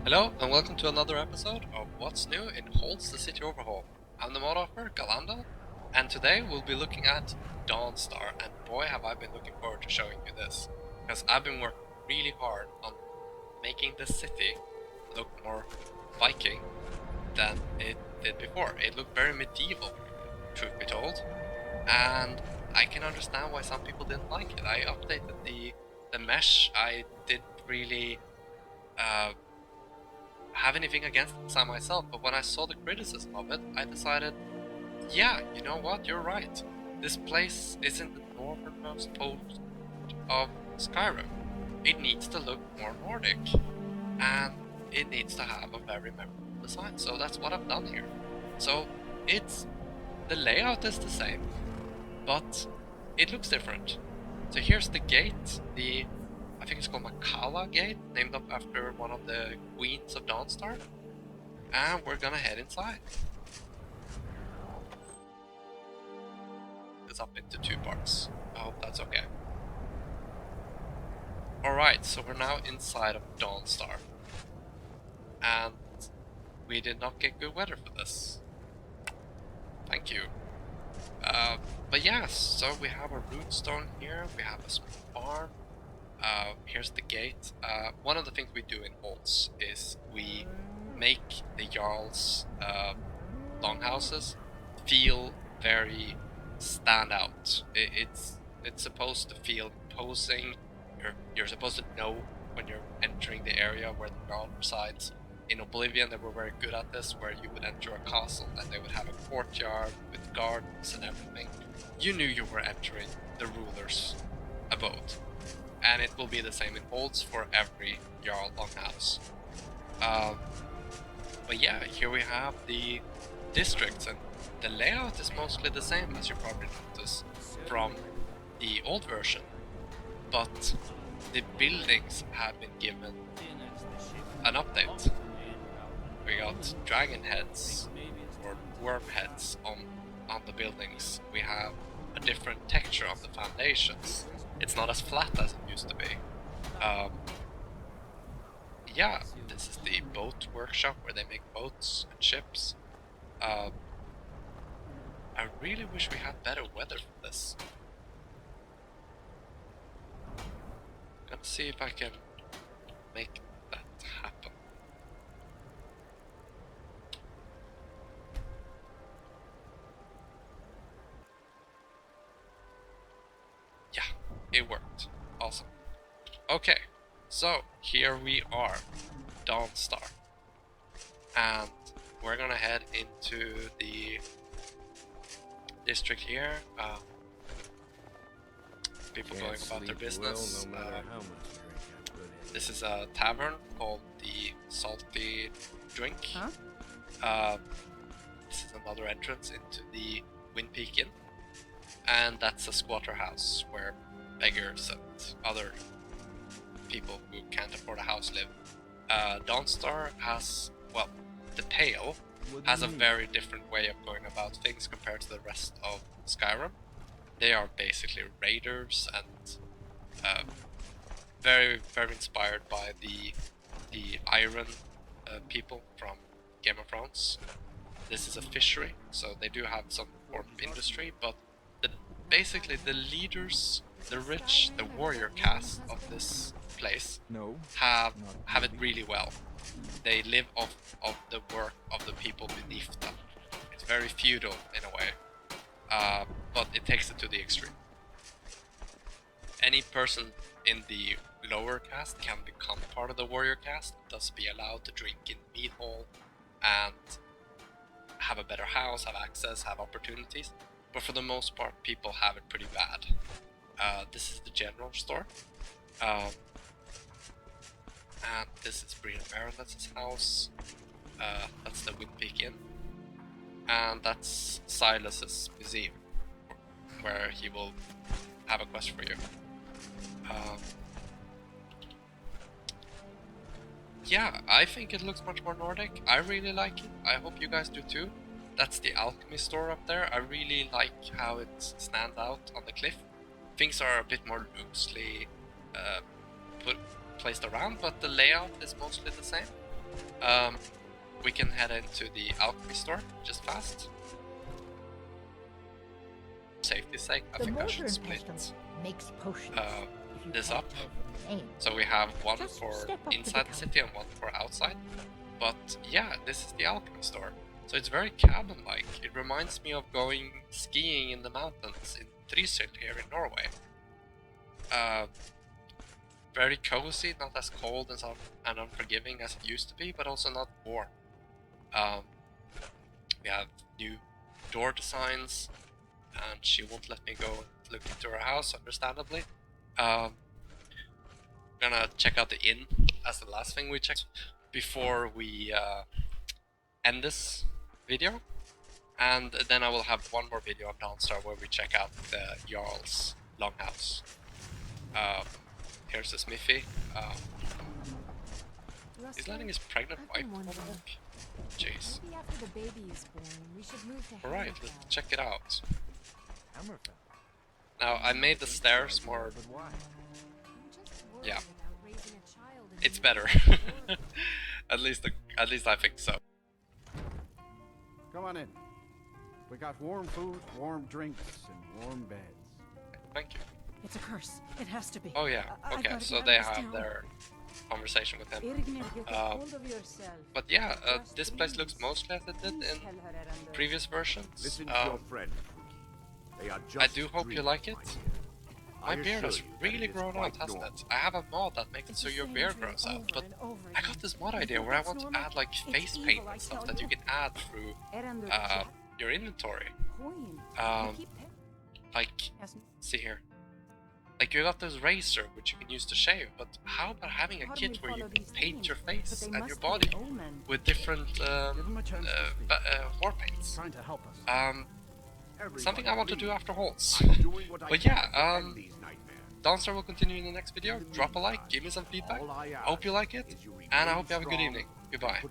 Hello and welcome to another episode of What's New in Holds the City Overhaul. I'm the mod offer, Galandal, and today we'll be looking at Dawnstar, and boy have I been looking forward to showing you this, because I've been working really hard on making the city look more Viking than it did before. It looked very medieval, truth be told, and I can understand why some people didn't like it. I updated the mesh. I didn't really have anything against the design myself, but when I saw the criticism of it, I decided, yeah, you know what, you're right. This place isn't the northernmost post of Skyrim. It needs to look more Nordic, and it needs to have a very memorable design, so that's what I've done here. So, the layout is the same, but it looks different. So here's the gate, I think it's called Makala Gate, named up after one of the queens of Dawnstar. And we're gonna head inside. It's up into two parts. I hope that's okay. Alright, so we're now inside of Dawnstar. And we did not get good weather for this. Thank you. But yeah, so we have a runestone here, we have a small farm. Here's the gate. One of the things we do in Holds is we make the Jarl's longhouses feel very stand out. It's supposed to feel imposing. You're supposed to know when you're entering the area where the Jarl resides. In Oblivion, they were very good at this, where you would enter a castle and they would have a courtyard with gardens and everything. You knew you were entering the ruler's abode. And it will be the same in Holds for every Jarl Longhouse. But yeah, here we have the districts, and the layout is mostly the same, as you probably notice from the old version. But the buildings have been given an update. We got dragon heads or worm heads on the buildings. We have a different texture on the foundations. It's not as flat as it used to be. Yeah, this is the boat workshop where they make boats and ships. I really wish we had better weather for this. Gonna see if I can make that happen. Yeah, it worked. Awesome. Okay, so here we are, Dawnstar. And we're gonna head into the district here. People going about their business. This is a tavern called the Salty Drink. This is another entrance into the Wind Peak Inn. And that's a squatter house where beggars and other people who can't afford a house live. Dawnstar has, well, the Pale has a very different way of going about things compared to the rest of Skyrim. They are basically raiders and very, very inspired by the Iron people from Game of Thrones. This is a fishery, so they do have some form of industry, but basically the leaders, the rich, the warrior caste of this place have it really well. They live off of the work of the people beneath them. It's very feudal in a way, but it takes it to the extreme. Any person in the lower caste can become part of the warrior caste, thus be allowed to drink in mead hall and have a better house, have access, have opportunities. But for the most part, people have it pretty bad. This is the general store. And this is Brian Marilyn's house. That's the Wind Peak Inn. And that's Silas's museum, where he will have a quest for you. Yeah, I think it looks much more Nordic. I really like it. I hope you guys do too. That's the Alchemy store up there. I really like how it stands out on the cliff. Things are a bit more loosely placed around, but the layout is mostly the same. we can head into the Alchemy store just fast. Safety's sake, I think I should split makes potions. This up. So we have one for inside the city and one for outside. But yeah, this is the Alchemy store. So it's very cabin-like. It reminds me of going skiing in the mountains in Trysil here in Norway. Very cozy, not as cold and unforgiving as it used to be, but also not warm. We have new door designs, and she won't let me go look into her house, understandably. Gonna check out the inn as the last thing we check before we end this video, and then I will have one more video on Dawnstar where we check out the Jarl's longhouse. Here's the smithy. He's letting his pregnant wife work. Jeez. Alright, let's check it out. Now, I made the stairs more... Yeah. It's better. at least I think so. Come on in. We got warm food, warm drinks, and warm beds. Thank you. It's a curse. It has to be. Oh yeah, okay, so they have their conversation with him. But yeah, this place looks mostly as it did in previous versions. Listen to your friend. They are just I do hope you like it. My beard has really grown out, hasn't it? I have a mod that makes it so your beard grows out, but I got this mod idea where I want to add like face paint and stuff that you can add through your inventory. Like, see here. Like, you got this razor which you can use to shave, but how about having a kit where you can paint your face and your body with different war paints? Something I want to do after Holds. But yeah, Dawnstar will continue in the next video. Drop a like, give me some feedback. I hope you like it, and I hope you have a good evening. Goodbye.